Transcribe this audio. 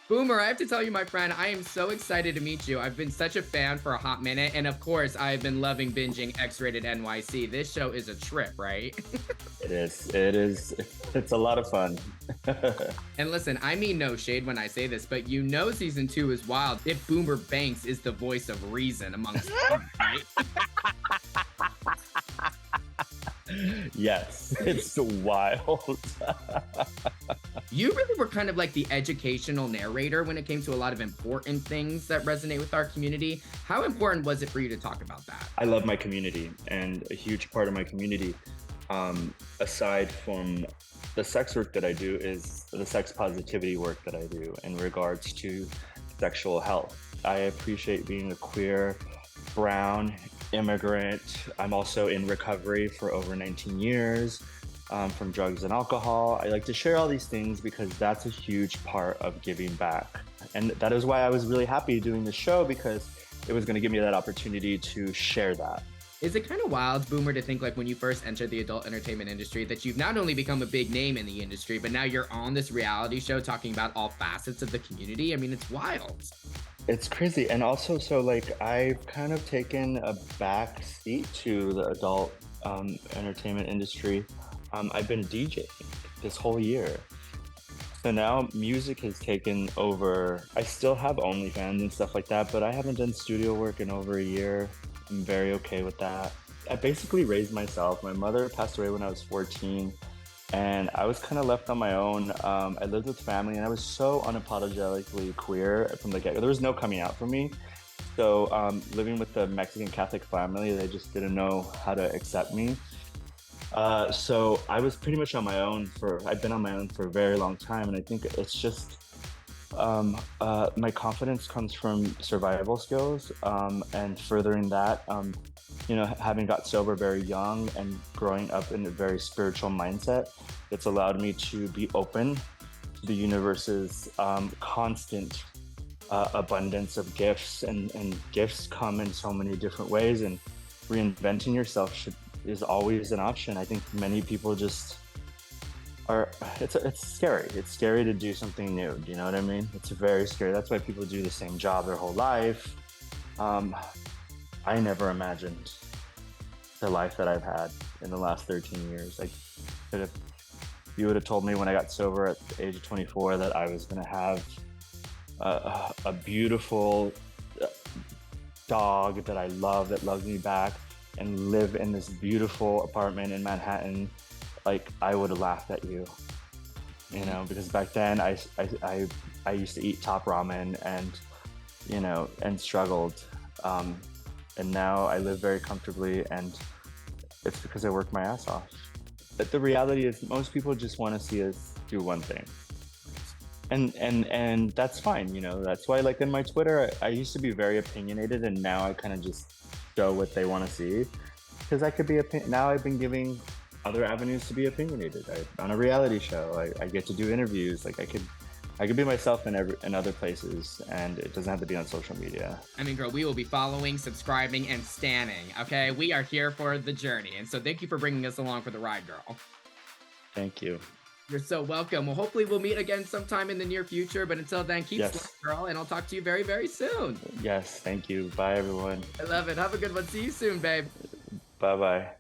Boomer, I have to tell you, my friend, I am so excited to meet you. I've been such a fan for a hot minute, and of course, I've been loving binging X-Rated NYC. This show is a trip, right? It is. It is. It's a lot of fun. And listen, I mean no shade when I say this, but you know season two is wild if Boomer Banks is the voice of reason amongst them, right? Yes, it's wild. You really were kind of like the educational narrator when it came to a lot of important things that resonate with our community. How important was it for you to talk about that? I love my community, and a huge part of my community, aside from the sex work that I do, is the sex positivity work that I do in regards to sexual health. I appreciate being a queer, brown immigrant. I'm also in recovery for over 19 years from drugs and alcohol. I like to share all these things because that's a huge part of giving back. And that is why I was really happy doing the show, because it was going to give me that opportunity to share that. Is it kind of wild, Boomer, to think like when you first entered the adult entertainment industry that you've not only become a big name in the industry, but now you're on this reality show talking about all facets of the community? I mean, it's wild. It's crazy. And also, so like, I've kind of taken a back seat to the adult entertainment industry. I've been DJing this whole year. So now music has taken over. I still have OnlyFans and stuff like that, but I haven't done studio work in over a year. I'm very okay with that. I basically raised myself. My mother passed away when I was 14, and I was kind of left on my own. I lived with family, and I was so unapologetically queer from the get-go. There was no coming out for me. So living with the Mexican Catholic family, they just didn't know how to accept me. So I was pretty much on my own I've been on my own for a very long time. And I think it's just, my confidence comes from survival skills, and furthering that, having got sober very young and growing up in a very spiritual mindset, it's allowed me to be open to the universe's constant abundance of gifts, and gifts come in so many different ways, and reinventing yourself is always an option. I think many people just it's scary. It's scary to do something new. Do you know what I mean? It's very scary. That's why people do the same job their whole life. I never imagined the life that I've had in the last 13 years. You would have told me when I got sober at the age of 24 that I was going to have a beautiful dog that I love, that loves me back, and live in this beautiful apartment in Manhattan, like, I would have laughed at you, because back then I used to eat top ramen and struggled, and now I live very comfortably, and it's because I work my ass off. But the reality is, most people just want to see us do one thing. And that's fine, that's why, like, in my Twitter, I used to be very opinionated, and now I kind of just show what they want to see, because I could be now I've been giving other avenues to be opinionated. On a reality show, I get to do interviews. Like, I could be myself in other places, and it doesn't have to be on social media. I mean, girl, we will be following, subscribing, and standing, okay? We are here for the journey, and so thank you for bringing us along for the ride, girl. Thank you. You're so welcome. Well, hopefully we'll meet again sometime in the near future, but until then, keep slaying, girl, and I'll talk to you very, very soon. Yes, thank you. Bye, everyone. I love it. Have a good one. See you soon, babe. Bye-bye.